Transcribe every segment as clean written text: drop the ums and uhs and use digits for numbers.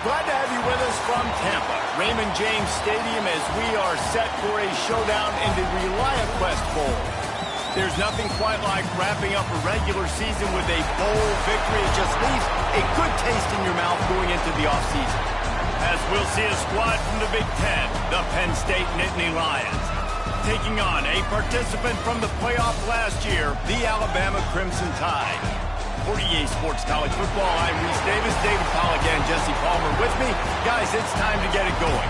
Glad to have you with us from Tampa, Raymond James Stadium, as we are set for a showdown in the ReliaQuest Bowl. There's nothing quite like wrapping up a regular season with a bowl victory. It just leaves a good taste in your mouth going into the offseason. As we'll see a squad from the Big Ten, the Penn State Nittany Lions, taking on a participant from the playoff last year, the Alabama Crimson Tide. For EA Sports College Football, I'm Reese Davis, David Pollack, and Jesse Palmer with me. Guys, it's time to get it going.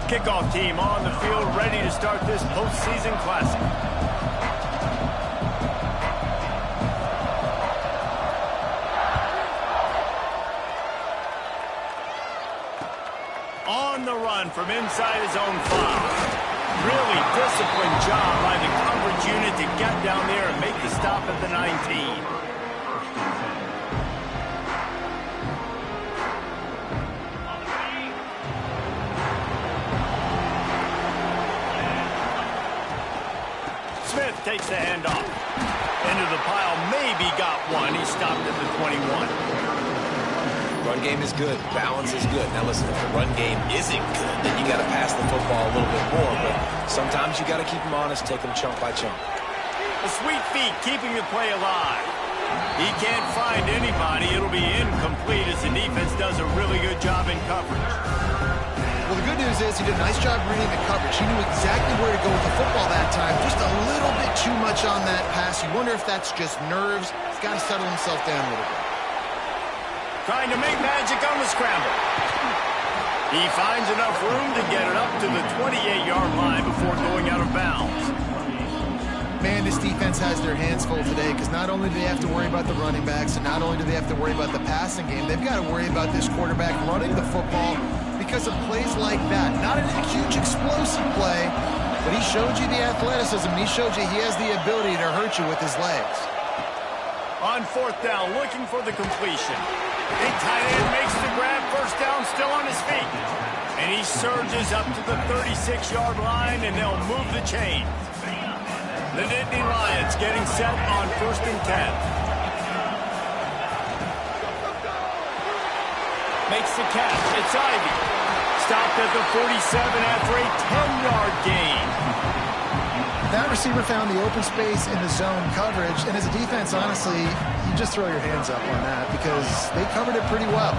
Kickoff team on the field, ready to start this postseason classic. On the run from inside his own 5. Really disciplined job by the coverage unit to get down there and make the stop at the 19. Smith takes the handoff. Into the pile, maybe got one. He stopped at the 21. Run game is good. Balance is good. Now listen, if the run game isn't good, then you got to pass the football a little bit more. But sometimes you got to keep them honest, take them chunk by chunk. The sweet feet keeping the play alive. He can't find anybody. It'll be incomplete as the defense does a really good job in coverage. Well, the good news is he did a nice job reading the coverage. He knew exactly where to go with the football that time. Just a little bit too much on that pass. You wonder if that's just nerves. He's got to settle himself down a little bit. Trying to make magic on the scramble. He finds enough room to get it up to the 28-yard line before going out of bounds. Man, this defense has their hands full today because not only do they have to worry about the running backs and not only do they have to worry about the passing game, they've got to worry about this quarterback running the football because of plays like that. Not a huge explosive play, but he showed you the athleticism. He showed you he has the ability to hurt you with his legs. On 4th down, looking for the completion. Big tight end makes the grab, first down, still on his feet. And he surges up to the 36-yard line, and they'll move the chain. The Nittany Lions getting set on 1st and 10. Makes the catch. It's Ivy. Stopped at the 47 after a 10-yard gain. That receiver found the open space in the zone coverage, and as a defense, honestly, you just throw your hands up on that because they covered it pretty well.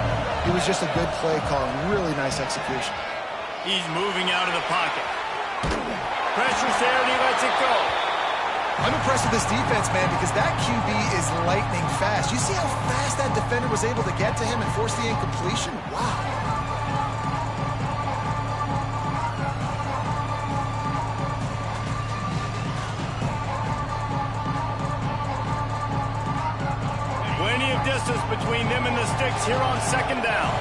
It was just a good play call and really nice execution. He's moving out of the pocket. Pressure's there, and he lets it go. I'm impressed with this defense, man, because that QB is lightning fast. You see how fast that defender was able to get to him and force the incompletion? Wow. Plenty of distance between them and the sticks here on 2nd down.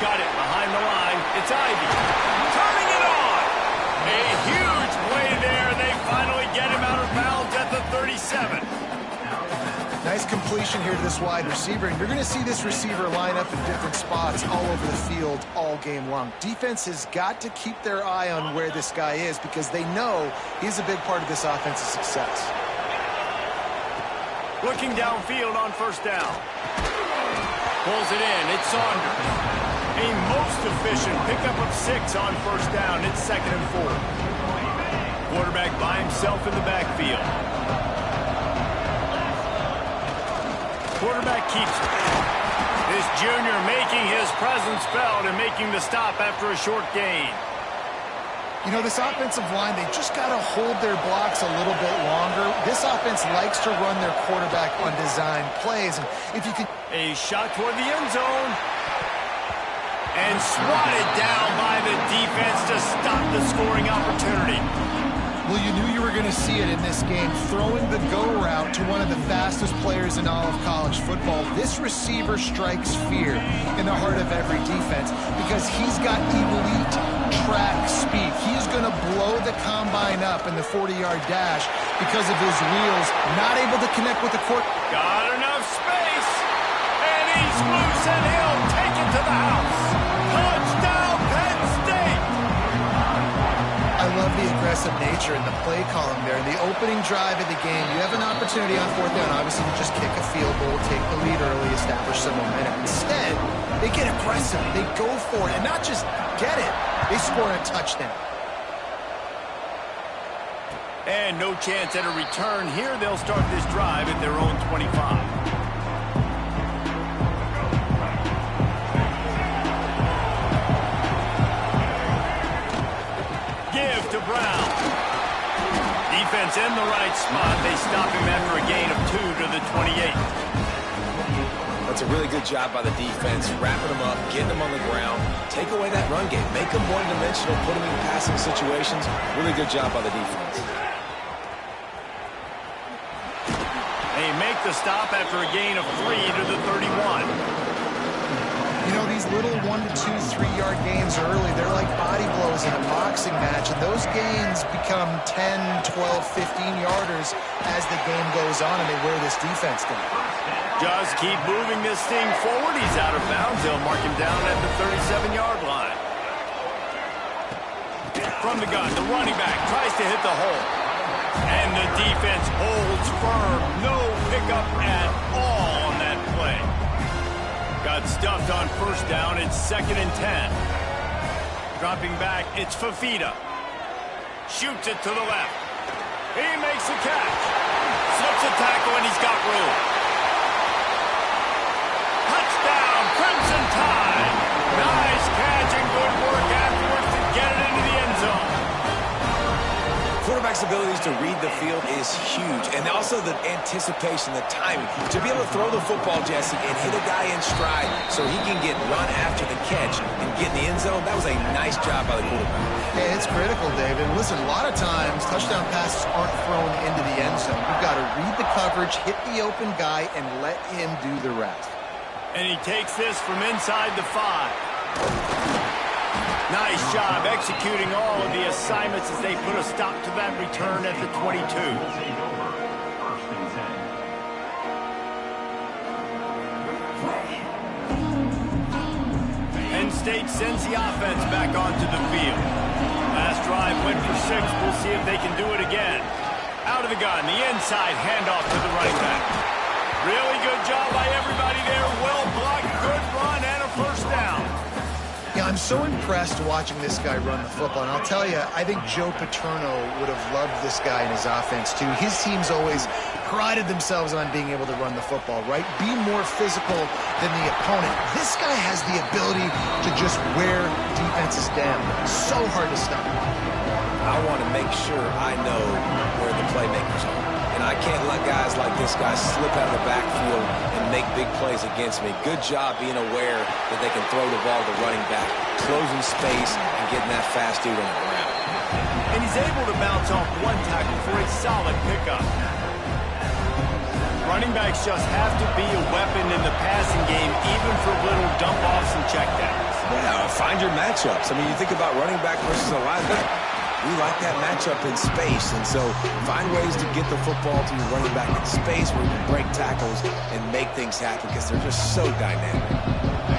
Got it behind the line. It's Ivy. Turning it on. A huge play there. They finally get him out of bounds at the 37. Nice completion here to this wide receiver. And you're going to see this receiver line up in different spots all over the field all game long. Defense has got to keep their eye on where this guy is because they know he's a big part of this offense's success. Looking downfield on 1st down. Pulls it in. It's Saunders. A most efficient pickup of 6 on 1st down. It's 2nd and 4. Quarterback by himself in the backfield. Quarterback keeps it. This junior making his presence felt and making the stop after a short gain. You know, this offensive line, they just got to hold their blocks a little bit longer. This offense likes to run their quarterback on design plays. And if you could... A shot toward the end zone. And swatted down by the defense to stop the scoring opportunity. Well, you knew you were going to see it in this game. Throwing the go route to one of the fastest players in all of college football. This receiver strikes fear in the heart of every defense because he's got elite track speed. He's going to blow the combine up in the 40-yard dash because of his wheels, not able to connect with the court. Got enough space, and he's loose, and he'll take it to the house. Touchdown, Penn State! I love the aggressive nature and the play calling there. In the opening drive of the game, you have an opportunity on fourth down, obviously, to just kick a field goal, take the lead early, establish some momentum. Instead, they get aggressive. They go for it, and not just get it. They score a touchdown. And no chance at a return here. They'll start this drive at their own 25. To Brown. Defense in the right spot. They stop him after a gain of 2 to the 28. That's a really good job by the defense, wrapping them up, getting them on the ground, take away that run game, make them one-dimensional, put them in passing situations. Really good job by the defense. They make the stop after a gain of 3 to the 31. You know, these little 1 to 2, 3-yard gains early, they're like body blows in a boxing match, and those gains become 10, 12, 15-yarders as the game goes on, and they wear this defense down. Just keep moving this thing forward. He's out of bounds. They'll mark him down at the 37-yard line. From the gun, the running back tries to hit the hole. And the defense holds firm. No pickup at all on that play. Got stuffed on first down. It's 2nd and 10. Dropping back, it's Fafita. Shoots it to the left. He makes the catch. Slips a tackle, and he's got room. Touchdown, Crimson Tide. Nice catch and good work afterwards to get it into the end zone. Quarterback's abilities to read the field is huge, and also the anticipation, the timing. To be able to throw the football, Jesse, and hit a guy in stride so he can get run after the catch and get in the end zone, that was a nice job by the quarterback. Yeah, it's critical, David. Listen, a lot of times, touchdown passes aren't thrown into the end zone. You've got to read the coverage, hit the open guy, and let him do the rest. And he takes this from inside the 5. Nice job executing all of the assignments as they put a stop to that return at the 22. Penn State sends the offense back onto the field. Last drive went for 6. We'll see if they can do it again. Out of the gun, the inside handoff to the running back. Really good job by everybody there. Well blocked, good run, and a first down. Yeah, I'm so impressed watching this guy run the football. And I'll tell you, I think Joe Paterno would have loved this guy in his offense, too. His teams always prided themselves on being able to run the football, right? Be more physical than the opponent. This guy has the ability to just wear defenses down. So hard to stop. I want to make sure I know where the playmakers are. And I can't let guys like this guy slip out of the backfield and make big plays against me. Good job being aware that they can throw the ball to the running back, closing space, and getting that fast dude on the ground. And he's able to bounce off one tackle for a solid pickup. Running backs just have to be a weapon in the passing game, even for little dump-offs and checkdowns. Yeah, find your matchups. I mean, you think about running back versus a linebacker. We like that matchup in space, and so find ways to get the football to your running back in space where you can break tackles and make things happen because they're just so dynamic.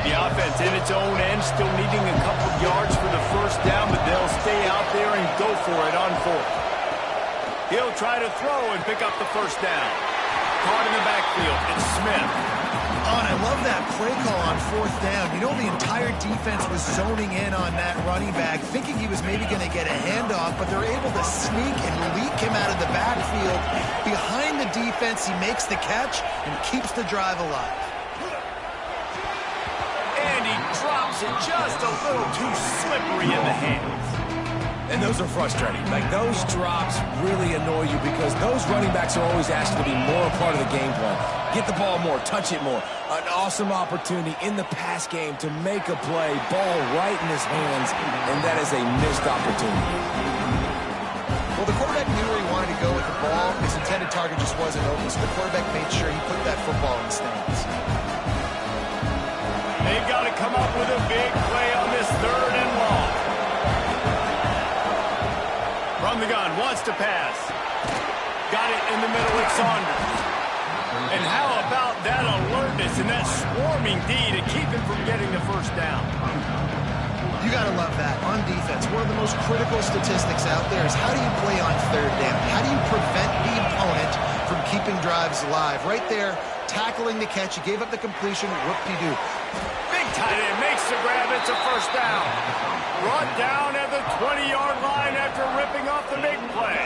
The offense in its own end, still needing a couple yards for the first down, but they'll stay out there and go for it on 4th. He'll try to throw and pick up the first down. Caught in the backfield, it's Smith. Oh, and I love that play call on 4th down. You know, the entire defense was zoning in on that running back, thinking he was maybe going to get a handoff, but they're able to sneak and leak him out of the backfield. Behind the defense, he makes the catch and keeps the drive alive. And he drops it just a little too slippery in the hands. And those are frustrating. Like, those drops really annoy you because those running backs are always asked to be more a part of the game plan. Get the ball more, touch it more. An awesome opportunity in the pass game to make a play, ball right in his hands, and that is a missed opportunity. Well, the quarterback ball, his intended target just wasn't open, so the quarterback made sure he put that football in the stands. They've got to come up with a big play on this 3rd and long. From the gun, wants to pass. Got it in the middle with Saunders. And how about that alertness and that swarming D to keep him from getting the first down? You got to love that. On defense, one of the most critical statistics out there is how do you play on 3rd down? How do you prevent the opponent from keeping drives alive? Right there, tackling the catch. You gave up the completion. Whoop-de-doo. Big tight end makes the grab. It's a first down. Brought down at the 20-yard line after ripping off the big play.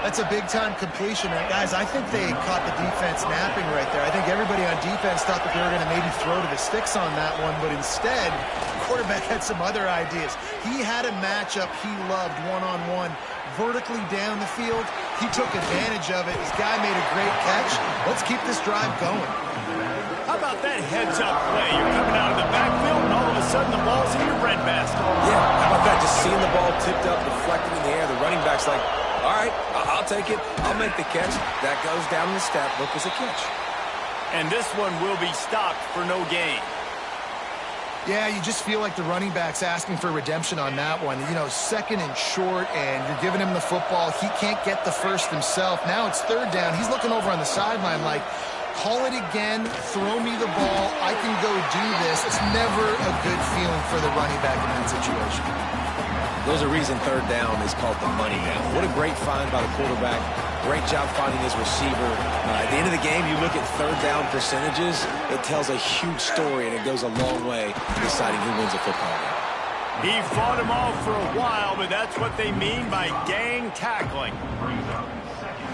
That's a big-time completion. And guys, I think they caught the defense napping right there. I think everybody on defense thought that they were going to maybe throw to the sticks on that one, but instead, the quarterback had some other ideas. He had a matchup he loved one-on-one, vertically down the field. He took advantage of it. This guy made a great catch. Let's keep this drive going. How about that heads-up play? You're coming out of the backfield, and all of a sudden the ball's in your breadbasket. Yeah, how about that? Just seeing the ball tipped up, deflected in the air. The running back's like, all right, I'll take it. I'll make the catch. That goes down in the stat book as a catch. And this one will be stopped for no gain. Yeah, you just feel like the running back's asking for redemption on that one. You know, 2nd and short, and you're giving him the football. He can't get the first himself. Now it's 3rd down. He's looking over on the sideline like, call it again, throw me the ball, I can go do this. It's never a good feeling for the running back in that situation. There's a reason 3rd down is called the money down. What a great find by the quarterback. Great job finding his receiver. At the end of the game, you look at 3rd down percentages, it tells a huge story, and it goes a long way deciding who wins a football game. He fought him off for a while, but that's what they mean by gang tackling.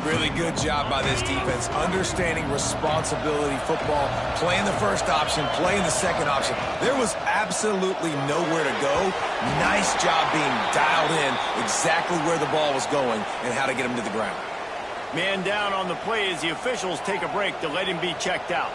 Really good job by this defense, understanding responsibility football, playing the first option, playing the second option. There was absolutely nowhere to go. Nice job being dialed in exactly where the ball was going and how to get him to the ground. Man down on the play as the officials take a break to let him be checked out.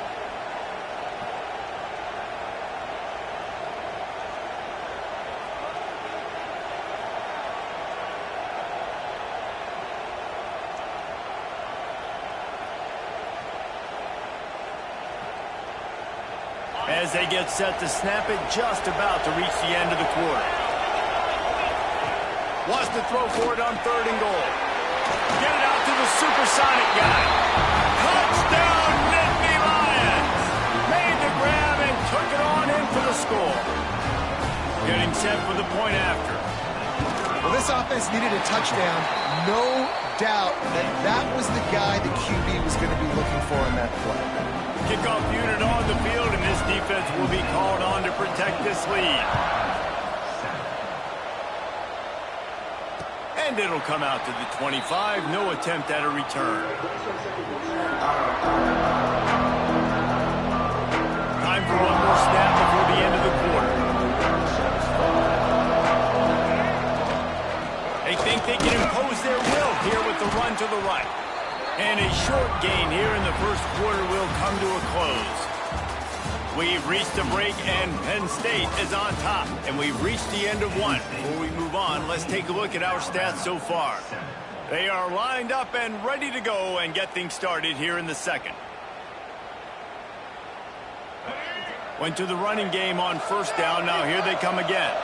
As they get set to snap it, just about to reach the end of the quarter. Wants to throw for it on 3rd and goal. Get it out to the supersonic guy. Touchdown, Nittany Lions! Made the grab and took it on in for the score. Getting set for the point after. Well, this offense needed a touchdown. No doubt that that was the guy the QB was going to be looking for in that play. Kickoff unit on the field, and this defense will be called on to protect this lead. And it'll come out to the 25. No attempt at a return. Time for one more snap before the end of the quarter. They think they can impose their will here with the run to the right. And a short gain here in the first quarter will come to a close. We've reached a break, and Penn State is on top. And we've reached the end of one. Before we move on, let's take a look at our stats so far. They are lined up and ready to go and get things started here in the second. Went to the running game on 1st down. Now here they come again.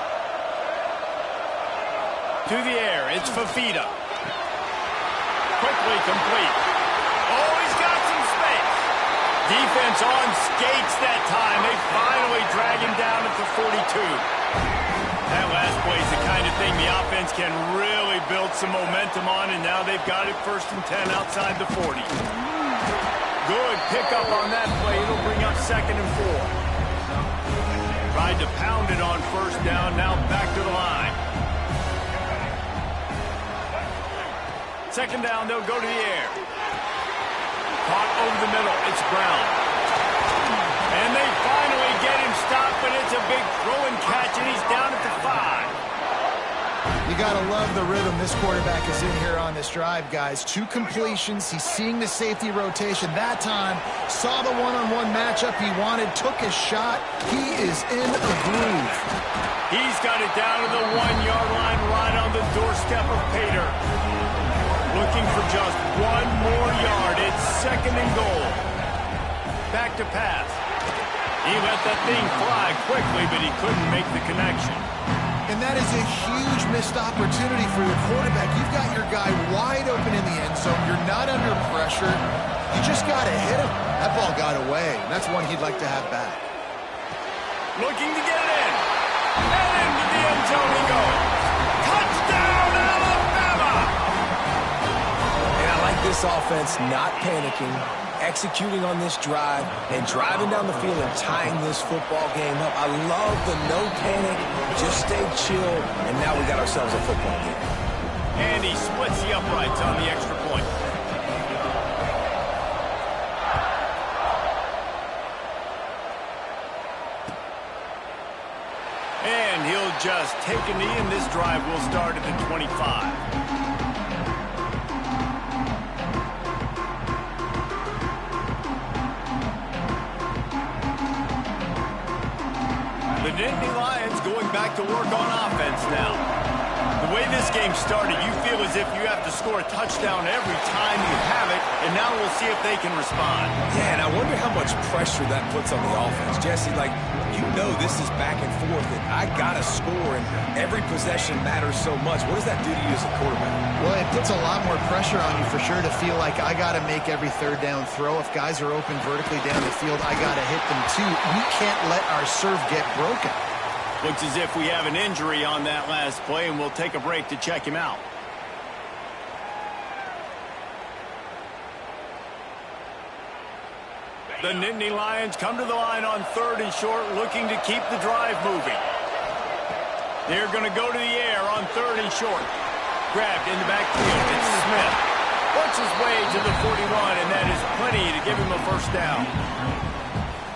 To the air, it's Fafita. Quickly complete. Oh, he's got some space. Defense on skates that time. They finally drag him down at the 42. That last play is the kind of thing the offense can really build some momentum on, and now they've got it 1st and 10 outside the 40. Good pickup on that play. It'll bring up 2nd and 4. Tried to pound it on 1st down. Now back to the line. 2nd down, they'll go to the air. Caught over the middle, it's Brown. And they finally get him stopped, but it's a big throw and catch, and he's down at the 5. You got to love the rhythm this quarterback is in here on this drive, guys. 2 completions. He's seeing the safety rotation. That time, saw the one-on-one matchup he wanted, took his shot. He is in a groove. He's got it down to the 1-yard line right on the doorstep of Pater. Looking for just one more yard. It's 2nd and goal. Back to pass. He let that thing fly quickly, but he couldn't make the connection. And that is a huge missed opportunity for your quarterback. You've got your guy wide open in the end zone. You're not under pressure. You just got to hit him. That ball got away, and that's one he'd like to have back. Looking to get it in. And into the end zone he goes. Touchdown, Alabama! And I like this offense not panicking, executing on this drive, and driving down the field and tying this football game up. I love the no panic, just stay chill, and now we got ourselves a football game. And he splits the uprights on the extra point. And he'll just take a knee, and this drive will start at the 25. The Nittany Lions going back to work on offense now. The way this game started, you feel as if you have to score a touchdown every time you have it, and now we'll see if they can respond. Yeah, and I wonder how much pressure that puts on the offense. Jesse, like, you know this is back and forth, and I got to score, and every possession matters so much. What does that do to you as a quarterback? Well, it puts a lot more pressure on you for sure to feel like I got to make every third down throw. If guys are open vertically down the field, I got to hit them too. We can't let our serve get broken. Looks as if we have an injury on that last play, and we'll take a break to check him out. The Nittany Lions come to the line on 3rd and short, looking to keep the drive moving. They're going to go to the air on 3rd and short. Grabbed in the backfield. It's Smith. Works his way to the 41, and that is plenty to give him a first down.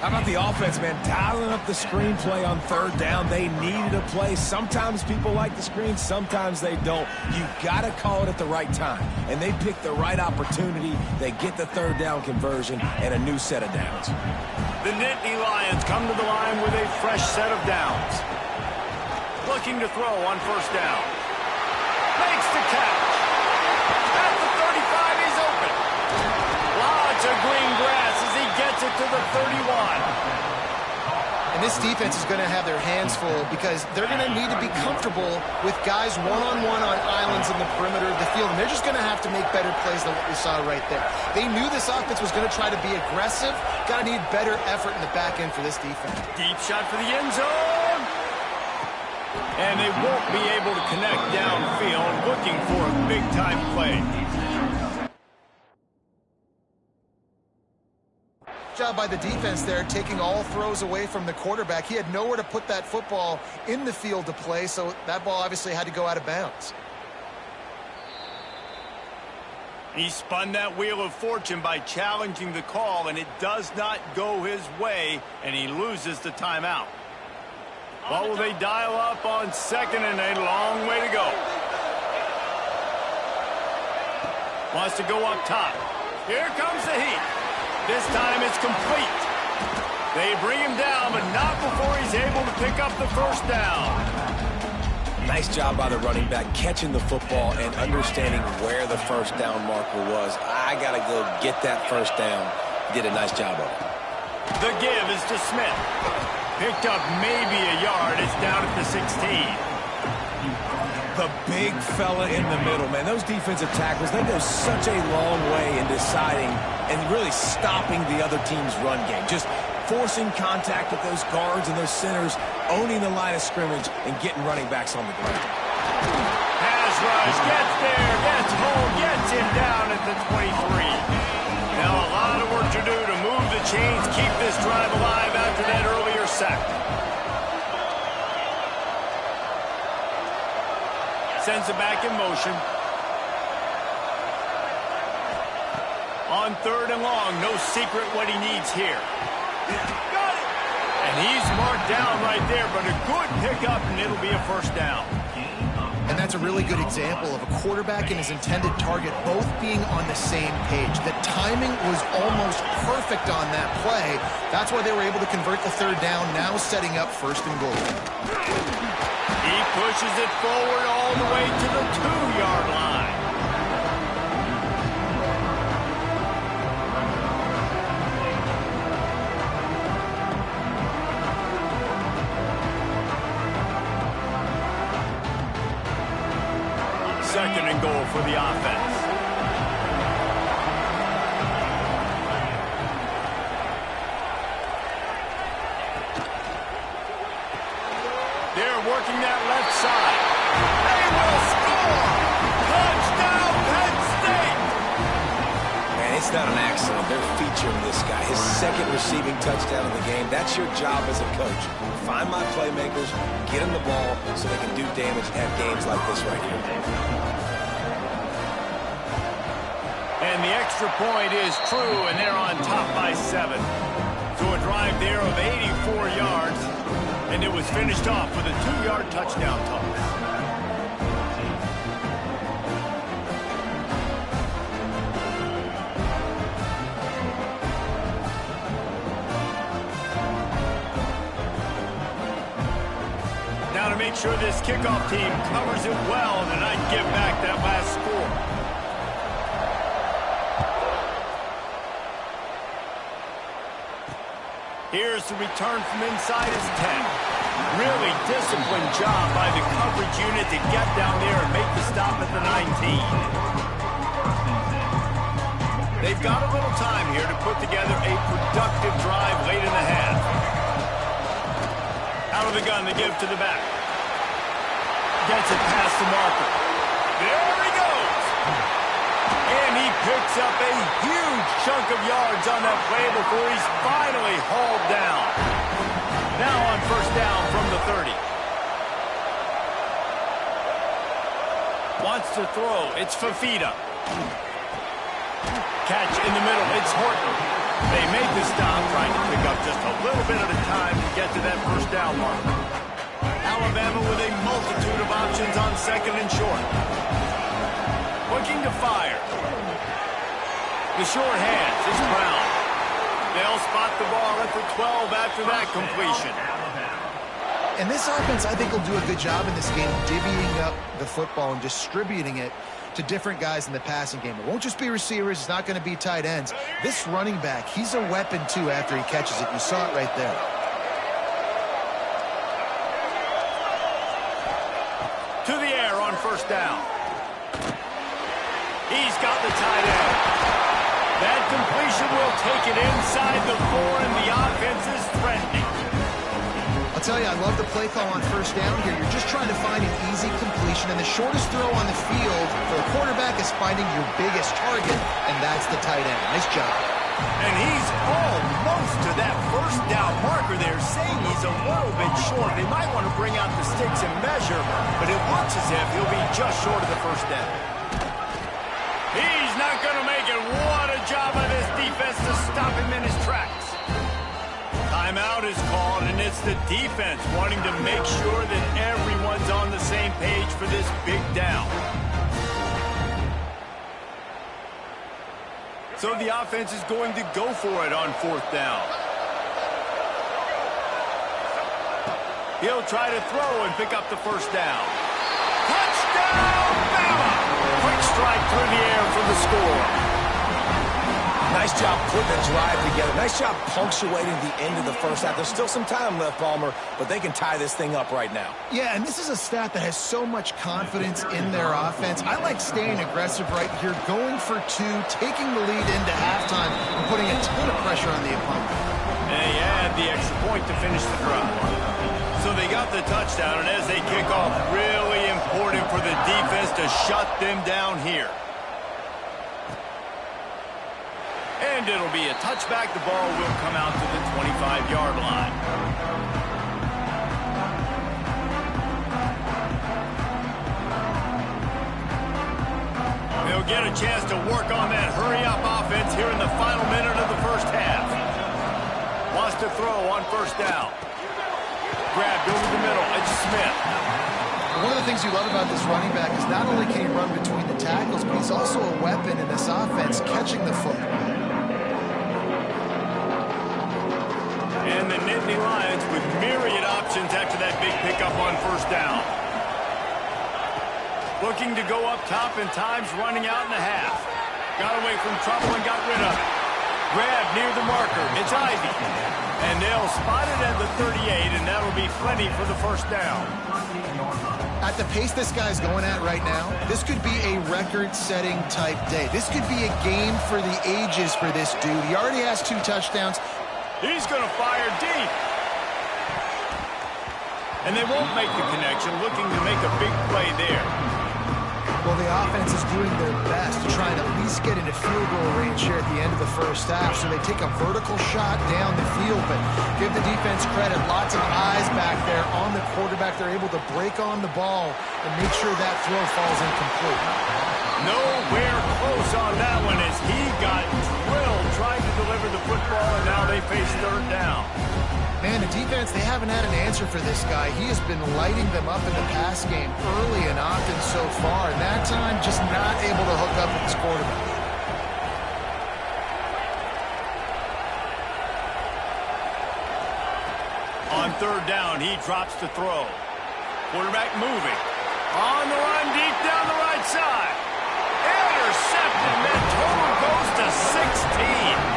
How about the offense, man? Dialing up the screen play on 3rd down. They needed a play. Sometimes people like the screen, sometimes they don't. You got to call it at the right time. And they pick the right opportunity. They get the 3rd down conversion and a new set of downs. The Nittany Lions come to the line with a fresh set of downs. Looking to throw on 1st down. Makes the catch. At the 35, he's open. Lots of green grass as he gets it to the 31. And this defense is going to have their hands full because they're going to need to be comfortable with guys one-on-one on islands in the perimeter of the field. And they're just going to have to make better plays than what we saw right there. They knew this offense was going to try to be aggressive. Got to need better effort in the back end for this defense. Deep shot for the end zone. And they won't be able to connect downfield, looking for a big-time play. Job by the defense there, taking all throws away from the quarterback. He had nowhere to put that football in the field to play, so that ball obviously had to go out of bounds. He spun that wheel of fortune by challenging the call, and it does not go his way, and he loses the timeout. What will they dial up on 2nd and a long way to go? Wants to go up top. Here comes the heat. This time it's complete. They bring him down, but not before he's able to pick up the 1st down. Nice job by the running back, catching the football and understanding where the 1st down marker was. I got to go get that 1st down. Did a nice job of it. The give is to Smith. Picked up maybe a yard. It's down at the 16. The big fella in the middle, man. Those defensive tackles, they go such a long way in deciding and really stopping the other team's run game. Just forcing contact with those guards and those centers, owning the line of scrimmage, and getting running backs on the ground. Pass rush, gets there, gets home, gets him down at the 23. Now a lot of work to do to move the chains, keep this drive alive after that earlier sack. Sends it back in motion. On 3rd and long, no secret what he needs here. Got it! And he's marked down right there, but a good pickup, and it'll be a 1st down. And that's a really good example of a quarterback and his intended target both being on the same page. The timing was almost perfect on that play. That's why they were able to convert the 3rd down, now setting up 1st and goal. He pushes it forward all the way to the 2-yard line. second and goal for the offense. They're working that left side. They will score! Touchdown, Penn State! Man, it's not an accident. They're featuring this guy. His second receiving touchdown of the game. That's your job as a coach. Find my playmakers, get them the ball so they can do damage and have games like this right here. And the extra point is true, and they're on top by 7. So a drive there of 84 yards, and it was finished off with a 2-yard touchdown toss. Now to make sure this kickoff team covers it well and not give back that last score. Here's the return from inside his 10. Really disciplined job by the coverage unit to get down there and make the stop at the 19. They've got a little time here to put together a productive drive late in the half. Out of the gun, they give to the back. Gets it past the marker. There he goes! And he picks up a huge chunk of yards on that play before he's finally hauled down. Now on first down from the 30. Wants to throw. It's Fafita. Catch in the middle. It's Horton. They make the stop, trying to pick up just a little bit at a time to get to that first down mark. Alabama with a multitude of options on second and short. Looking to fire. The short hands is Brown. They'll spot the ball at the 12 after that completion. And this offense, I think, will do a good job in this game divvying up the football and distributing it to different guys in the passing game. It won't just be receivers. It's not going to be tight ends. This running back, he's a weapon, too, after he catches it. You saw it right there. To the air on first down. He's got the tight end. That completion will take it inside the 4, and the offense is threatening. I'll tell you, I love the play call on first down here. You're just trying to find an easy completion, and the shortest throw on the field for a quarterback is finding your biggest target, and that's the tight end. Nice job. And he's almost to that first down marker there, saying he's a little bit short. They might want to bring out the sticks and measure, but it looks as if he'll be just short of the first down. He's not going to make it. What a job by this defense to stop him in his tracks. Timeout is called, and it's the defense wanting to make sure that everyone's on the same page for this big down. So the offense is going to go for it on fourth down. He'll try to throw and pick up the first down. Touchdown, Bama! Quick strike through the air for the score. Nice job putting the drive together. Nice job punctuating the end of the first half. There's still some time left, Palmer, but they can tie this thing up right now. Yeah, and this is a staff that has so much confidence in their offense. I like staying aggressive right here, going for 2, taking the lead into halftime, and putting a ton of pressure on the opponent. And they add the extra point to finish the drive. So they got the touchdown, and as they kick off, really important for the defense to shut them down here. And it'll be a touchback. The ball will come out to the 25-yard line. They'll get a chance to work on that hurry-up offense here in the final minute of the first half. Wants to throw on first down. Grabbed over the middle. It's Smith. One of the things you love about this running back is not only can he run between the tackles, but he's also a weapon in this offense, catching the football. And the Nittany Lions with myriad options after that big pickup on first down. Looking to go up top, and time's running out in the half. Got away from trouble and got rid of it. Grab near the marker. It's Ivy. And they'll spot it at the 38, and that'll be plenty for the first down. At the pace this guy's going at right now, this could be a record-setting type day. This could be a game for the ages for this dude. He already has 2 touchdowns. He's going to fire deep. And they won't make the connection, looking to make a big play there. Well, the offense is doing their best to try and at least get into field goal range here at the end of the first half. So they take a vertical shot down the field, but give the defense credit. Lots of eyes back there on the quarterback. They're able to break on the ball and make sure that throw falls incomplete. Nowhere close on that one as he got drilled trying to deliver the football, and now they face third down. Man, the defense, they haven't had an answer for this guy. He has been lighting them up in the pass game early and often so far, and that time just not able to hook up with his quarterback. On third down, he drops to throw. Quarterback moving. On the run, deep down the right side. Intercepted, and that total goes to 16.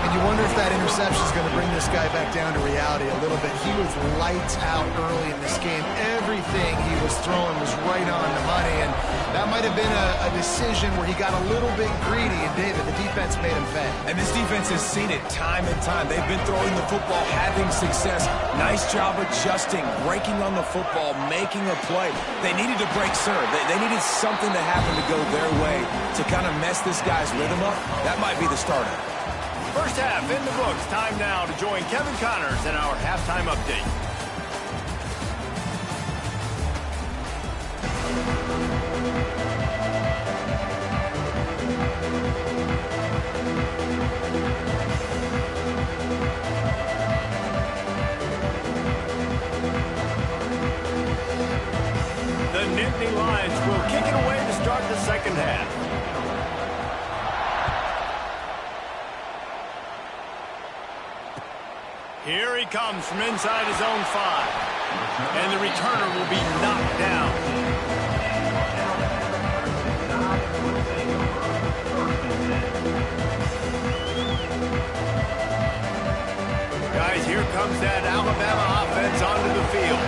And you wonder if that interception is going to bring this guy back down to reality a little bit. He was lights out early in this game. Everything he was throwing was right on the money, and that might have been a decision where he got a little bit greedy, and David, the defense made him pay. And this defense has seen it time and time. They've been throwing the football, having success. Nice job adjusting, breaking on the football, making a play. They needed to break serve. They needed something to happen to go their way to kind of mess this guy's rhythm up. That might be the starter. First half in the books. Time now to join Kevin Connors in our halftime update. The Nittany Lions will kick it away to start the second half. Here he comes from inside his own 5. And the returner will be knocked down. Guys, here comes that Alabama offense onto the field.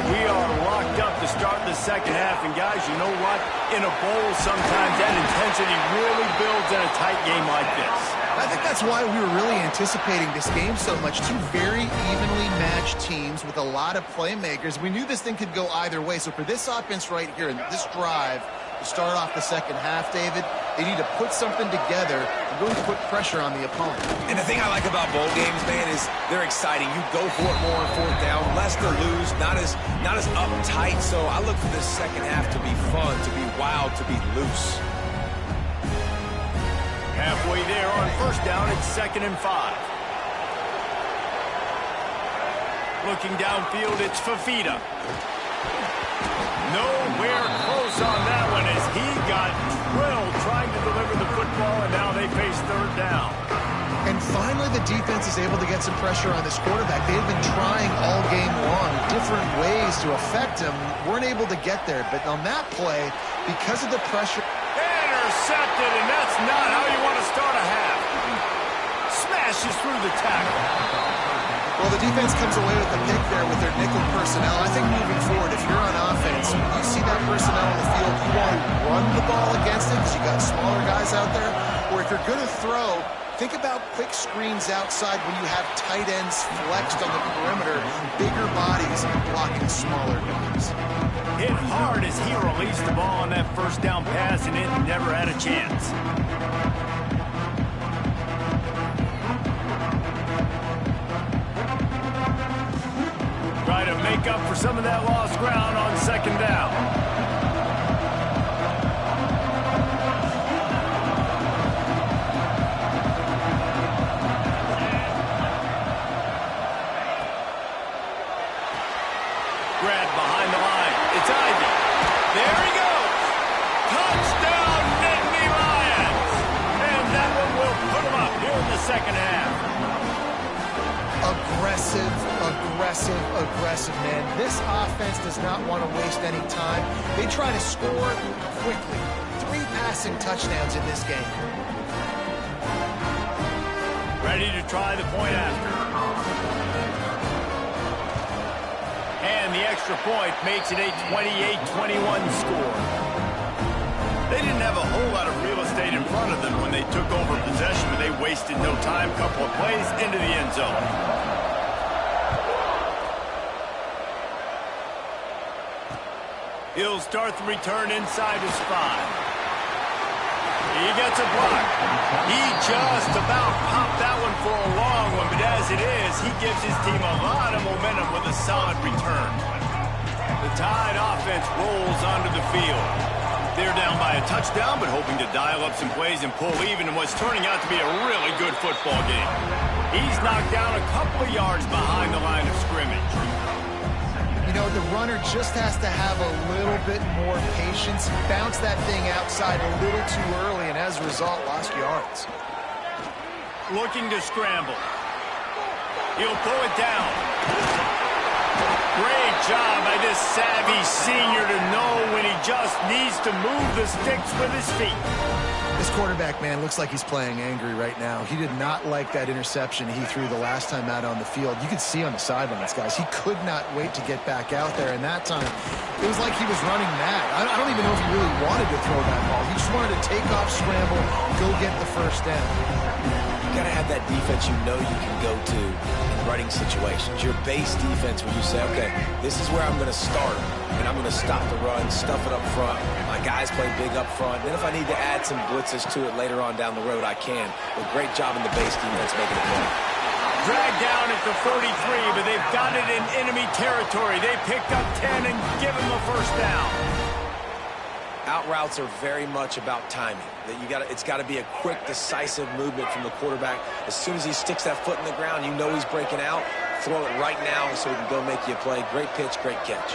We are locked up to start the second half. And guys, you know what? In a bowl, sometimes that intensity really builds in a tight game like this. I think that's why we were really anticipating this game so much. 2 very evenly matched teams with a lot of playmakers. We knew this thing could go either way. So for this offense right here, and this drive, to start off the second half, David, they need to put something together and really put pressure on the opponent. And the thing I like about bowl games, man, is they're exciting. You go for it more on fourth down, less to lose, not as uptight. So I look for this second half to be fun, to be wild, to be loose. Halfway there on first down, it's 2nd and 5. Looking downfield, it's Fafita. Nowhere close on that one as he got drilled trying to deliver the football, and now they face third down. And finally, the defense is able to get some pressure on this quarterback. They've been trying all game long different ways to affect him. Weren't able to get there, but on that play, because of the pressure... Intercepted, and that's not how you want to start a half. Smashes through the tackle. Well, the defense comes away with the pick there with their nickel personnel. I think moving forward, if you're on offense, when you see that personnel on the field, you want to run the ball against it because you got smaller guys out there. Or if you're going to throw, think about quick screens outside when you have tight ends flexed on the perimeter, bigger bodies blocking smaller guys. Hit hard as he released the ball on that first down pass, and it never had a chance. Try to make up for some of that lost ground on second down. Grab behind the line. It's Ivy. There he goes. Touchdown, Nittany Lions. And that one will put them up here in the second half. Aggressive, man. This offense does not want to waste any time. They try to score quickly. 3 passing touchdowns in this game. Ready to try the point after. And the extra point makes it a 28-21 score. They didn't have a whole lot of real estate in front of them when they took over possession, but they wasted no time. Couple of plays into the end zone. He'll start the return inside his 5. He gets a block. He just about popped that one for a long one, but as it is, he gives his team a lot of momentum with a solid return. The Tide offense rolls onto the field. They're down by a touchdown, but hoping to dial up some plays and pull even in what's turning out to be a really good football game. He's knocked down a couple of yards behind the line of scrimmage. You know, the runner just has to have a little bit more patience, bounce that thing outside a little too early, and as a result, lost yards. Looking to scramble. He'll pull it down. Great job by this savvy senior to know when he just needs to move the sticks with his feet. This quarterback, man, looks like he's playing angry right now. He did not like that interception he threw the last time out on the field. You could see on the sidelines, guys, he could not wait to get back out there. And that time, it was like he was running mad. I don't even know if he really wanted to throw that ball. He just wanted to take off, scramble, go get the first down. You got to have that defense you know you can go to in running situations. Your base defense where you say, okay, this is where I'm going to start, and I'm going to stop the run, stuff it up front. My guys play big up front. Then if I need to add some blitzes to it later on down the road, I can. But great job in the base defense making a play. Dragged down at the 43, but they've got it in enemy territory. They picked up 10 and give him the first down. Out routes are very much about timing. It's got to be a quick, decisive movement from the quarterback. As soon as he sticks that foot in the ground, you know he's breaking out. Throw it right now so he can go make you a play. Great pitch, great catch.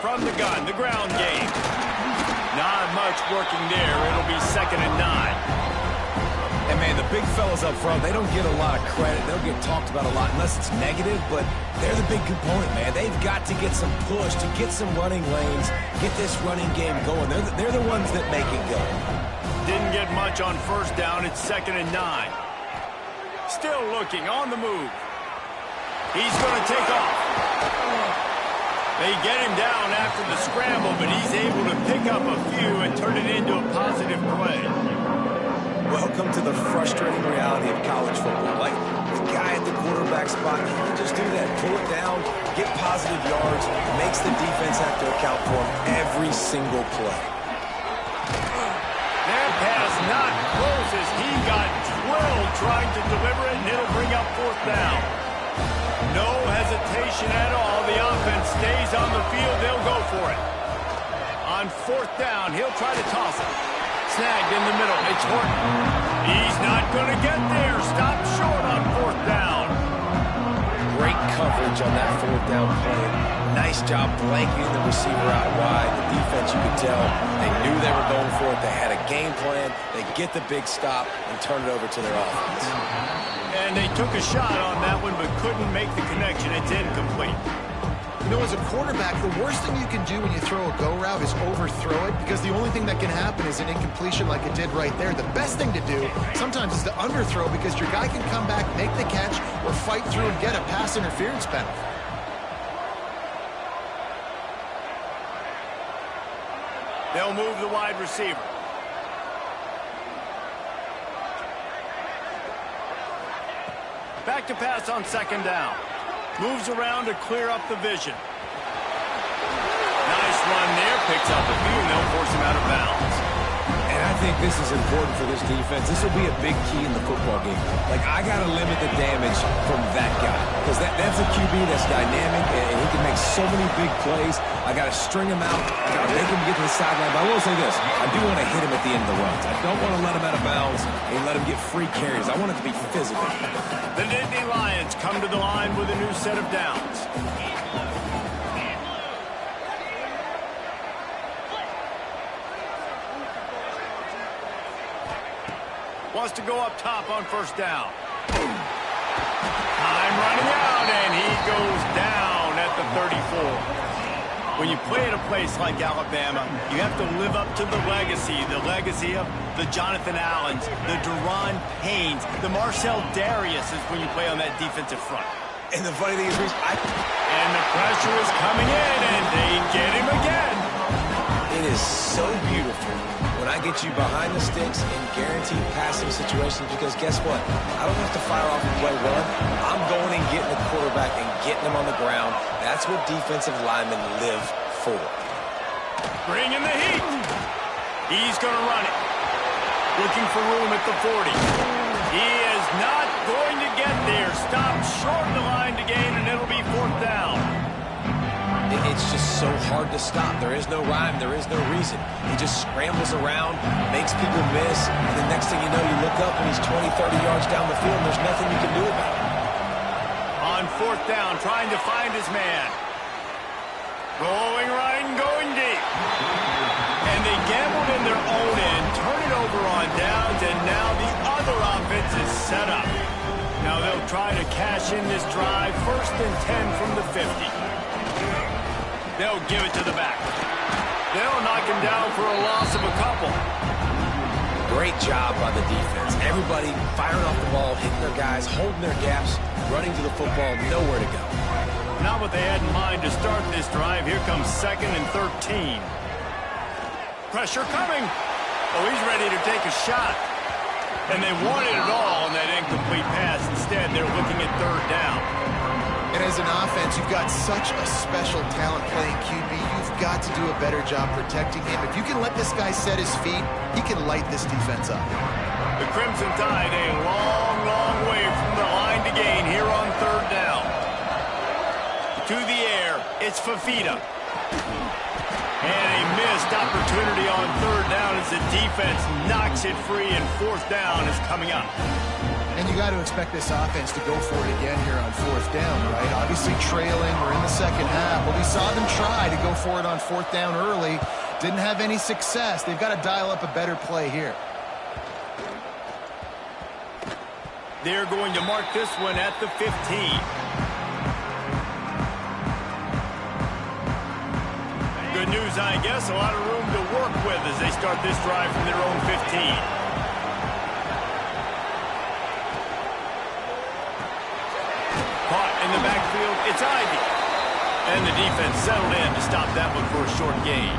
From the gun, the ground game. Not much working there. It'll be 2nd and 9. And, man, the big fellas up front, they don't get a lot of credit. They don't get talked about a lot unless it's negative, but they're the big component, man. They've got to get some push, to get some running lanes, get this running game going. They're the ones that make it go. Didn't get much on first down. It's 2nd and 9. Still looking, on the move. He's going to take off. They get him down after the scramble, but he's able to pick up a few and turn it into a positive play. Welcome to the frustrating reality of college football. Like, the guy at the quarterback spot, he can just do that. Pull it down, get positive yards, makes the defense have to account for him every single play. That pass not close as he got drilled trying to deliver it, and it'll bring up 4th down. No hesitation at all. The offense stays on the field. They'll go for it. On 4th down, he'll try to toss it. Snagged in the middle. It's Horton. He's not going to get there. Stop short on 4th down. Great coverage on that 4th down play. Nice job blanketing the receiver out wide. The defense, you could tell, they knew they were going for it. They had a game plan. They get the big stop and turn it over to their offense. And they took a shot on that one but couldn't make the connection. It's incomplete. You know, as a quarterback, the worst thing you can do when you throw a go route is overthrow it, because the only thing that can happen is an incompletion like it did right there. The best thing to do sometimes is to underthrow, because your guy can come back, make the catch, or fight through and get a pass interference penalty. They'll move the wide receiver. Back to pass on 2nd down. Moves around to clear up the vision. Nice run there. Picks up a few, and they'll force him out of bounds. And I think this is important for this defense. This will be a big key in the football game. Like, I got to limit the damage from that guy, because that's a QB that's dynamic, and he can make so many big plays. I got to string him out. I got to make him get to the sideline. But I will say this. I do want to hit him at the end of the runs. I don't want to let him out of bounds and let him get free carries. I want it to be physical. The Nittany Lions come to the line with a new set of downs. Wants to go up top on 1st down. Time running out, and he goes down at the 34. When you play at a place like Alabama, you have to live up to the legacy of the Jonathan Allens, the Deron Paynes, the Marcel Darius is when you play on that defensive front. And the funny thing is, and the pressure is coming in, and they get him again. It is so beautiful when I get you behind the sticks in guaranteed passing situations, because guess what? I don't have to fire off and play run. I'm going and getting the quarterback and getting him on the ground. That's what defensive linemen live for. Bring in the heat. He's going to run it. Looking for room at the 40. He is not going to get there. Stopped short of the line to gain, and it'll be 4th down. It's just so hard to stop. There is no rhyme. There is no reason. He just scrambles around, makes people miss, and the next thing you know, you look up and he's 20, 30 yards down the field, and there's nothing you can do about it. On 4th down, trying to find his man. Going right and going deep. And they gambled in their own end, turn it over on downs, and now the other offense is set up. Now they'll try to cash in this drive, 1st and 10 from the 50. They'll give it to the back. They'll knock him down for a loss of a couple. Great job by the defense. Everybody firing off the ball, hitting their guys, holding their gaps, running to the football, nowhere to go. Not what they had in mind to start this drive. Here comes 2nd and 13. Pressure coming. Oh, he's ready to take a shot. And they wanted it all on that incomplete pass. Instead, they're looking at 3rd down. And as an offense, you've got such a special talent playing QB. You've got to do a better job protecting him. If you can let this guy set his feet, he can light this defense up. The Crimson Tide a long, long way from the line to gain here on 3rd down. To the air, it's Fifita. And a missed opportunity on 3rd down as the defense knocks it free, and 4th down is coming up. And you got to expect this offense to go for it again here on 4th down, right? Obviously trailing, we're in the 2nd half, but we saw them try to go for it on 4th down early. Didn't have any success. They've got to dial up a better play here. They're going to mark this one at the 15. Good news, I guess. A lot of room to work with as they start this drive from their own 15. Caught in the backfield, it's Ivy. And the defense settled in to stop that one for a short gain.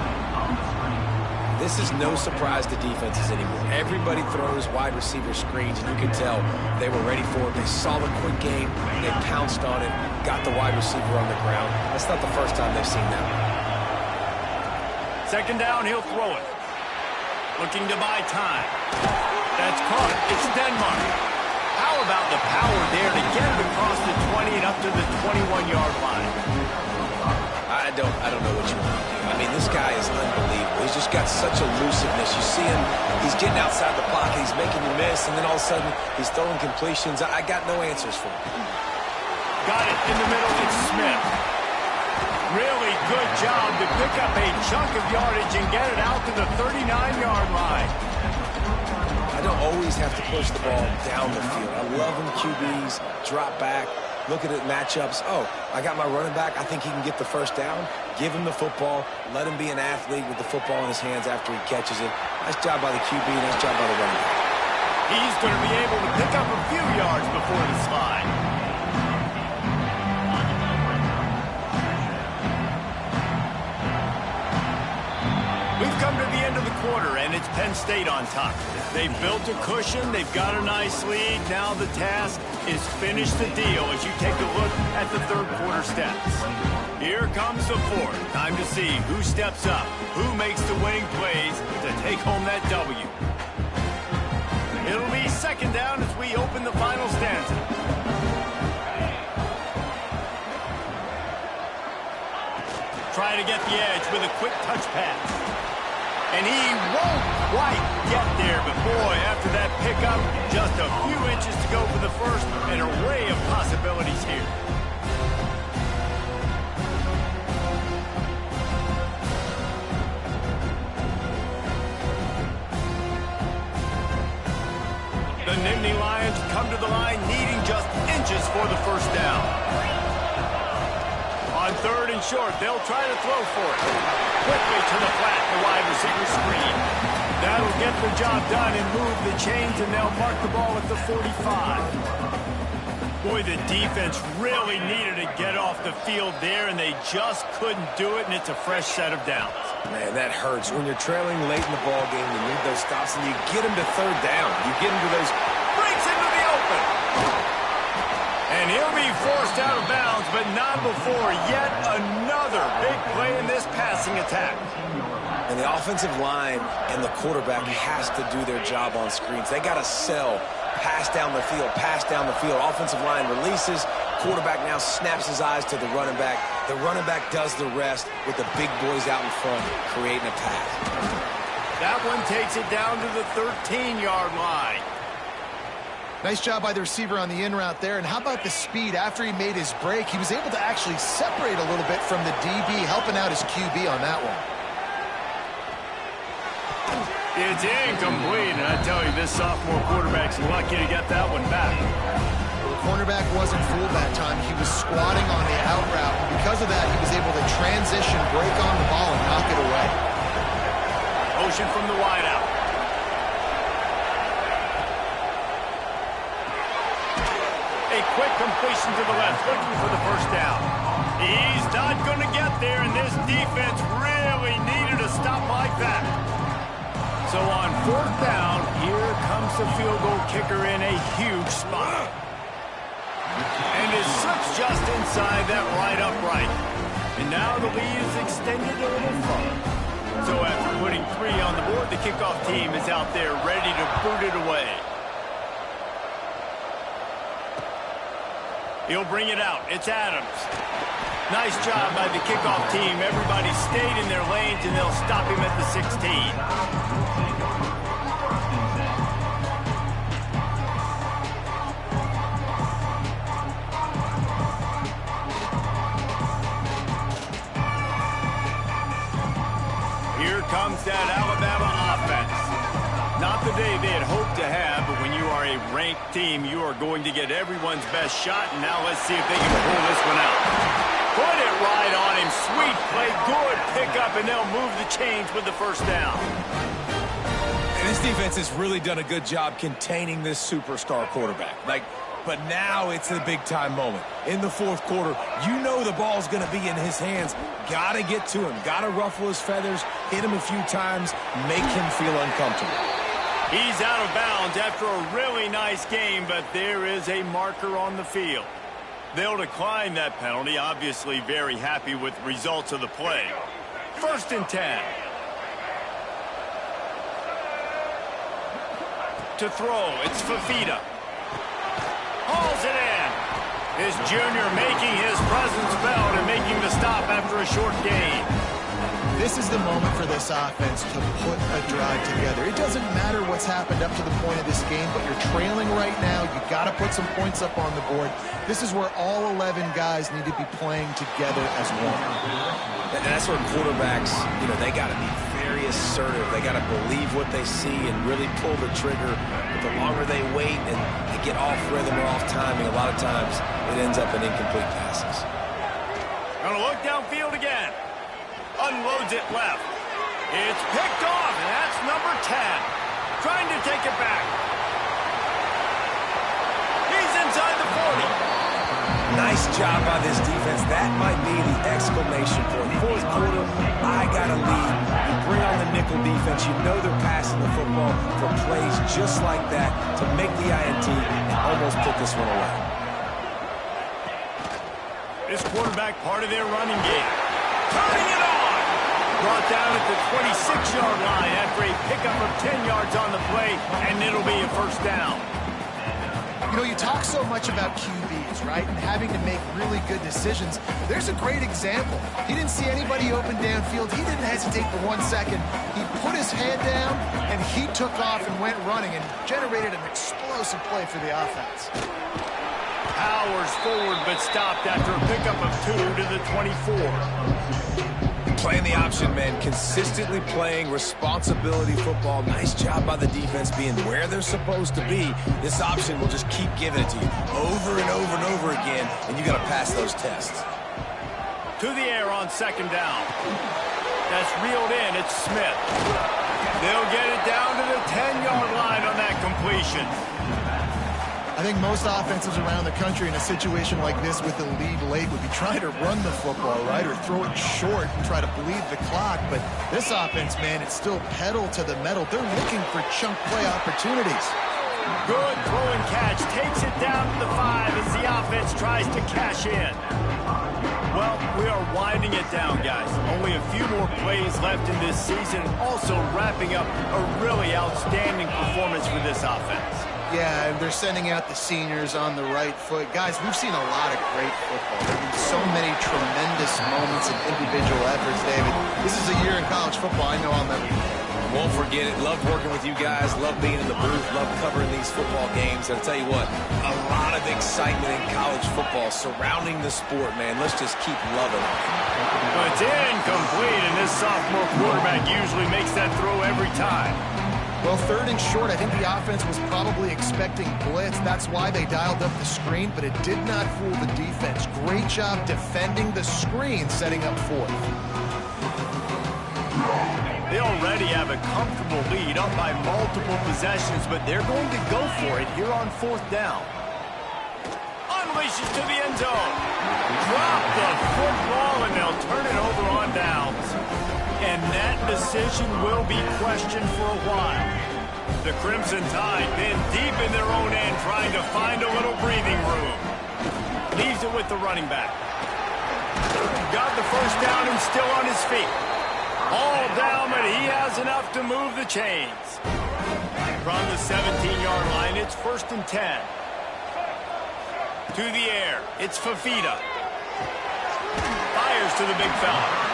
This is no surprise to defenses anymore. Everybody throws wide receiver screens, and you can tell they were ready for it. They saw the quick game, they pounced on it, got the wide receiver on the ground. That's not the first time they've seen that. 2nd down, he'll throw it. Looking to buy time. That's caught. It's Denmark. How about the power there to get it across the 20 and up to the 21-yard line? I don't know what you want to do. I mean, this guy is unbelievable. He's just got such elusiveness. You see him, he's getting outside the pocket, he's making you miss, and then all of a sudden, he's throwing completions. I got no answers for him. Got it in the middle, it's Smith. Really good job to pick up a chunk of yardage and get it out to the 39-yard line. I don't always have to push the ball down the field. I love when QBs drop back, look at it matchups. Oh, I got my running back. I think he can get the 1st down. Give him the football. Let him be an athlete with the football in his hands after he catches it. Nice job by the QB. Nice job by the running back. He's going to be able to pick up a few yards before the slide. We've come to the end of the quarter, and it's Penn State on top. They've built a cushion. They've got a nice lead. Now the task is finish the deal as you take a look at the 3rd quarter stats. Here comes the 4th. Time to see who steps up, who makes the winning plays to take home that W. It'll be 2nd down as we open the final stanza. Try to get the edge with a quick touch pass. And he won't quite get there, but boy, after that pickup, just a few inches to go for the 1st, an array of possibilities here. The Nittany Lions come to the line needing just inches for the 1st down. On 3rd and short, they'll try to throw for it. Quickly to the flat, the wide receiver screen. That'll get the job done and move the chains, and they'll mark the ball at the 45. Boy, the defense really needed to get off the field there, and they just couldn't do it, and it's a fresh set of downs. Man, that hurts. When you're trailing late in the ball game, you need those stops, and you get them to third down. You get them to those... Breaks into the open. And he'll be forced out of bounds, but not before yet another big play in this passing attack. And the offensive line and the quarterback has to do their job on screens. They got to sell. Pass down the field, pass down the field. Offensive line releases. Quarterback now snaps his eyes to the running back. The running back does the rest with the big boys out in front, creating a pass. That one takes it down to the 13-yard line. Nice job by the receiver on the in route there. And how about the speed? After he made his break, he was able to actually separate a little bit from the DB, helping out his QB on that one. It's incomplete, and I tell you, this sophomore quarterback's lucky to get that one back. The cornerback wasn't fooled that time. He was squatting on the out route, and because of that, he was able to transition, break on the ball, and knock it away. Motion from the wideout. A quick completion to the left, looking for the first down. He's not going to get there, and this defense really needed a stop like that. So on fourth down, here comes the field goal kicker in a huge spot. And it slips just inside that right upright. And now the lead is extended a little further. So after putting 3 on the board, the kickoff team is out there ready to boot it away. He'll bring it out. It's Adams. Nice job by the kickoff team. Everybody stayed in their lanes, and they'll stop him at the 16. Comes that Alabama offense. Not the day they had hoped to have, but when you are a ranked team, you are going to get everyone's best shot, and now let's see if they can pull this one out. Put it right on him. Sweet play, good pickup, and they'll move the chains with the first down. And this defense has really done a good job containing this superstar quarterback. But now it's the big-time moment. In the fourth quarter, you know the ball's going to be in his hands. Got to get to him. Got to ruffle his feathers, hit him a few times, make him feel uncomfortable. He's out of bounds after a really nice game, but there is a marker on the field. They'll decline that penalty, obviously very happy with the results of the play. 1st and 10. To throw, it's Fafita. Hauls it in. This junior making his presence felt and making the stop after a short gain. This is the moment for this offense to put a drive together. It doesn't matter what's happened up to the point of this game, but you're trailing right now. You got to put some points up on the board. This is where all 11 guys need to be playing together as one. And that's where quarterbacks, they got to be very assertive. They got to believe what they see and really pull the trigger. But the longer they wait and they get off rhythm or off timing, a lot of times it ends up in incomplete passes. Gonna look downfield again. Unloads it left. It's picked off, and that's number 10. Trying to take it back. He's inside the 40. Nice job by this defense. That might be the exclamation point. Fourth quarter, I got to lead. You bring on the nickel defense. You know they're passing the football for plays just like that to make the INT and almost put this one away. This quarterback part of their running game. Turning it on. Brought down at the 26-yard line after a pickup of 10 yards on the play, and it'll be a first down. You talk so much about QBs, right, and having to make really good decisions. There's a great example. He didn't see anybody open downfield. He didn't hesitate for 1 second. He put his head down, and he took off and went running and generated an explosive play for the offense. Powers forward, but stopped after a pickup of 2 to the 24. Playing the option, man. Consistently playing responsibility football. Nice job by the defense being where they're supposed to be. This option will just keep giving it to you over and over and over again, and you got to pass those tests. To the air on 2nd down. That's reeled in. It's Smith. They'll get it down to the 10-yard line on that completion. I think most offenses around the country in a situation like this with the lead late would be trying to run the football, right, or throw it short and try to bleed the clock. But this offense, man, it's still pedal to the metal. They're looking for chunk play opportunities. Good throw and catch. Takes it down to the 5 as the offense tries to cash in. Well, we are winding it down, guys. Only a few more plays left in this season. Also wrapping up a really outstanding performance for this offense. Yeah, and they're sending out the seniors on the right foot. Guys, we've seen a lot of great football. There have been so many tremendous moments and individual efforts, David. This is a year in college football I know I'll never forget. Won't forget it. Love working with you guys. Love being in the booth. Love covering these football games. And I'll tell you what, a lot of excitement in college football surrounding the sport, man. Let's just keep loving it. But it's incomplete, and this sophomore quarterback usually makes that throw every time. Well, 3rd and short, I think the offense was probably expecting blitz. That's why they dialed up the screen, but it did not fool the defense. Great job defending the screen, setting up 4th. They already have a comfortable lead, up by multiple possessions, but they're going to go for it here on 4th down. Unleashes to the end zone. Drop the football, and they'll turn it over on downs. And that decision will be questioned for a while. The Crimson Tide been deep in their own end, trying to find a little breathing room. Leaves it with the running back. Got the first down and still on his feet. All down, but he has enough to move the chains. From the 17-yard line, it's 1st and 10. To the air, it's Fafita. Fires to the big fella.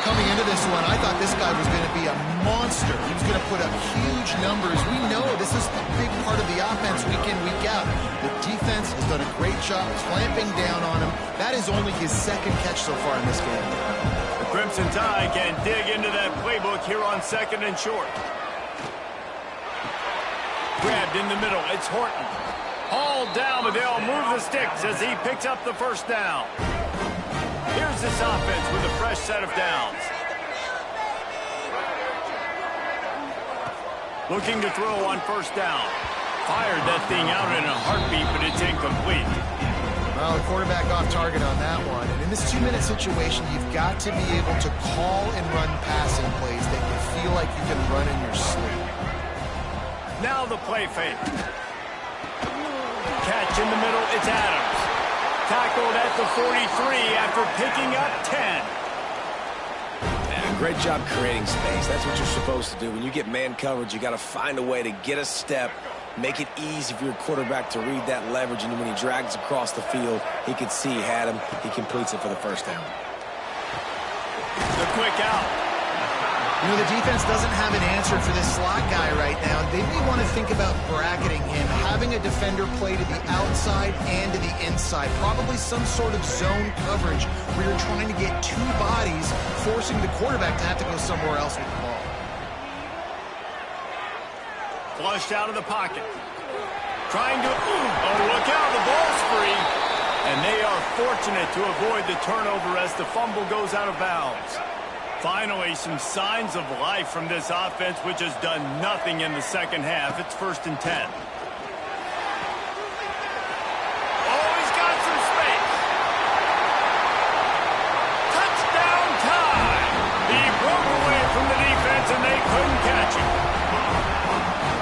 Coming into this one, I thought this guy was going to be a monster. He was going to put up huge numbers. We know this is a big part of the offense week in, week out. The defense has done a great job clamping down on him. That is only his 2nd catch so far in this game. Crimson Tide can dig into that playbook here on 2nd and short. Grabbed in the middle, it's Horton. Hauled down, but they'll move the sticks as he picks up the first down. Here's this offense with a fresh set of downs. Looking to throw on 1st down. Fired that thing out in a heartbeat, but it's incomplete. Well, the quarterback off target on that one. And in this 2-minute situation, you've got to be able to call and run passing plays that you feel like you can run in your sleep. Now the play fake. Catch in the middle, it's Adams. Tackled at the 43 after picking up 10. Man, great job creating space. That's what you're supposed to do. When you get man coverage, you got to find a way to get a step, make it easy for your quarterback to read that leverage, and when he drags across the field, he could see he had him. He completes it for the first down. The quick out. You know, the defense doesn't have an answer for this slot guy right now. They may want to think about bracketing him, having a defender play to the outside and to the inside. Probably some sort of zone coverage where you're trying to get 2 bodies, forcing the quarterback to have to go somewhere else with the ball. Flushed out of the pocket. Trying to... Oh, look out, the ball's free. And they are fortunate to avoid the turnover as the fumble goes out of bounds. Finally, some signs of life from this offense, which has done nothing in the 2nd half. It's 1st and 10. Oh, he's got some space. Touchdown time. He broke away from the defense, and they couldn't catch him.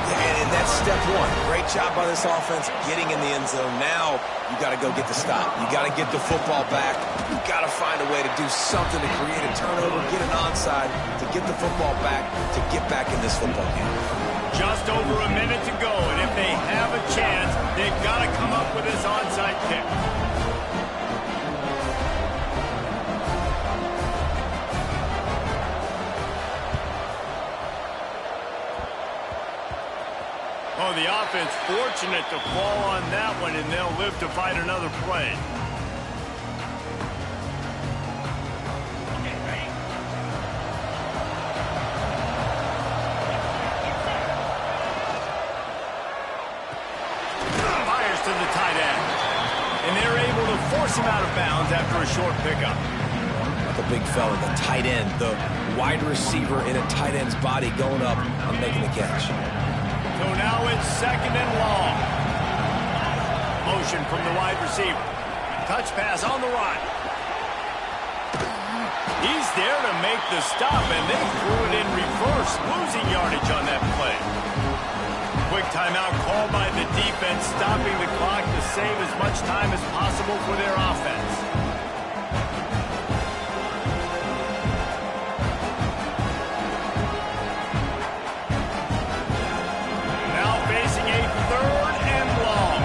And that's step 1. Great job by this offense getting in the end zone. Now you got to go get the stop. You got to get the football back. You got to find a way to do something to create a turnover, get an onside, to get the football back, to get back in this football game. Just over a minute to go, and if they have a chance, they've got to come up with this onside kick. Oh, the offense fortunate to fall on that one, and they'll live to fight another play. Fires to the tight end. And they're able to force him out of bounds after a short pickup. The big fella, the tight end, the wide receiver in a tight end's body going up and making the catch. So now it's 2nd and long. motion from the wide receiver. Touch pass on the right. He's there to make the stop, and they threw it in reverse, losing yardage on that play. Quick timeout called by the defense, stopping the clock to save as much time as possible for their offense. Now facing a 3rd and long.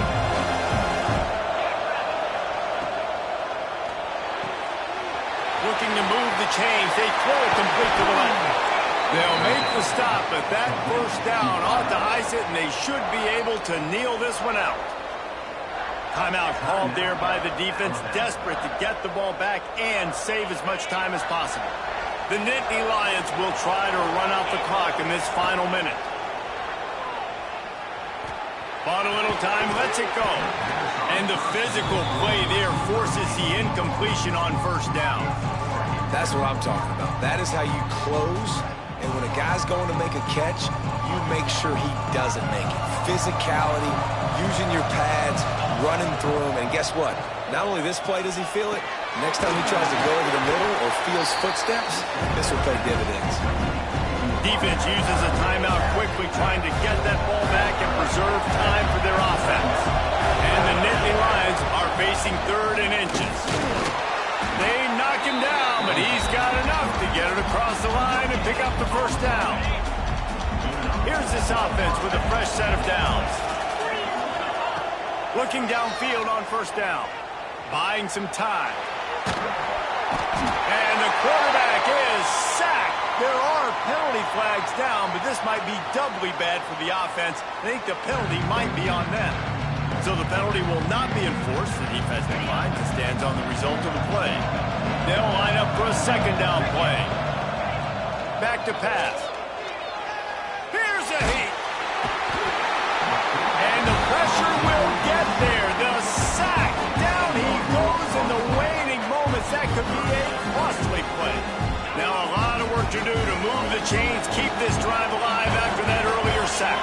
Looking to move the chains. They throw it complete to the left. They'll make the stop, but that first down ought to ice it, and they should be able to kneel this one out. Timeout called there by the defense, desperate to get the ball back and save as much time as possible. The Nittany Lions will try to run out the clock in this final minute. Bought a little time, lets it go. And the physical play there forces the incompletion on first down. That's what I'm talking about. That is how you close. And when a guy's going to make a catch, you make sure he doesn't make it. Physicality, using your pads, running through him. And guess what? Not only this play does he feel it, next time he tries to go over the middle or feels footsteps, this will pay dividends. Defense uses a timeout quickly, trying to get that ball back and preserve time for their offense. And the Nittany Lions are facing 3rd and inches. They knock him down, but he's got enough to get it across the line and pick up the first down. Here's this offense with a fresh set of downs. Looking downfield on first down. Buying some time. And the quarterback is sacked. There are penalty flags down, but this might be doubly bad for the offense. I think the penalty might be on them. So the penalty will not be enforced. The defense declines and stands on the result of the play. They'll line up for a 2nd down play. Back to pass. Here's a heat. And the pressure will get there. The sack. Down he goes in the waning moments. That could be a costly play. Now a lot of work to do to move the chains, keep this drive alive after that earlier sack.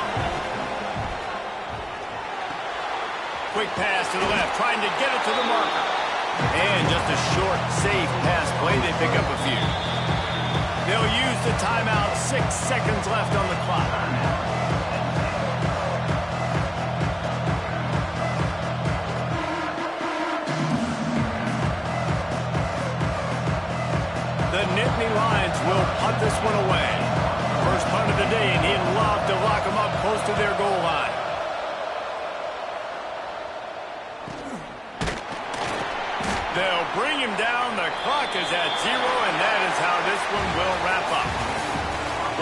Quick pass to the left, trying to get it to the marker. And just a short, safe pass play. They pick up a few. They'll use the timeout. 6 seconds left on the clock. The Nittany Lions will punt this one away. First punt of the day, and he'd love to lock them up close to their goal line. They'll bring him down. The clock is at 0, and that is how this one will wrap up.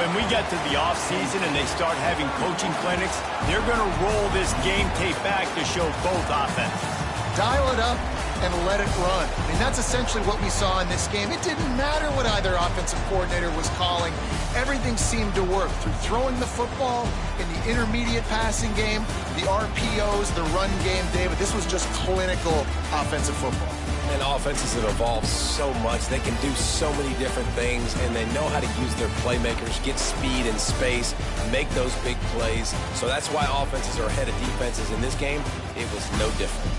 When we get to the offseason and they start having coaching clinics, they're going to roll this game tape back to show both offenses. Dial it up and let it run. I mean, that's essentially what we saw in this game. It didn't matter what either offensive coordinator was calling. Everything seemed to work through throwing the football in the intermediate passing game, the RPOs, the run game. David, this was just clinical offensive football. And offenses have evolved so much. They can do so many different things, and they know how to use their playmakers, get speed and space, make those big plays. So that's why offenses are ahead of defenses. In this game, it was no different.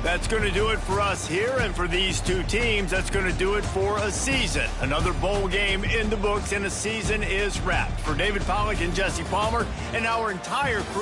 That's going to do it for us here, and for these two teams, that's going to do it for a season. Another bowl game in the books, and a season is wrapped. For David Pollack and Jesse Palmer and our entire crew,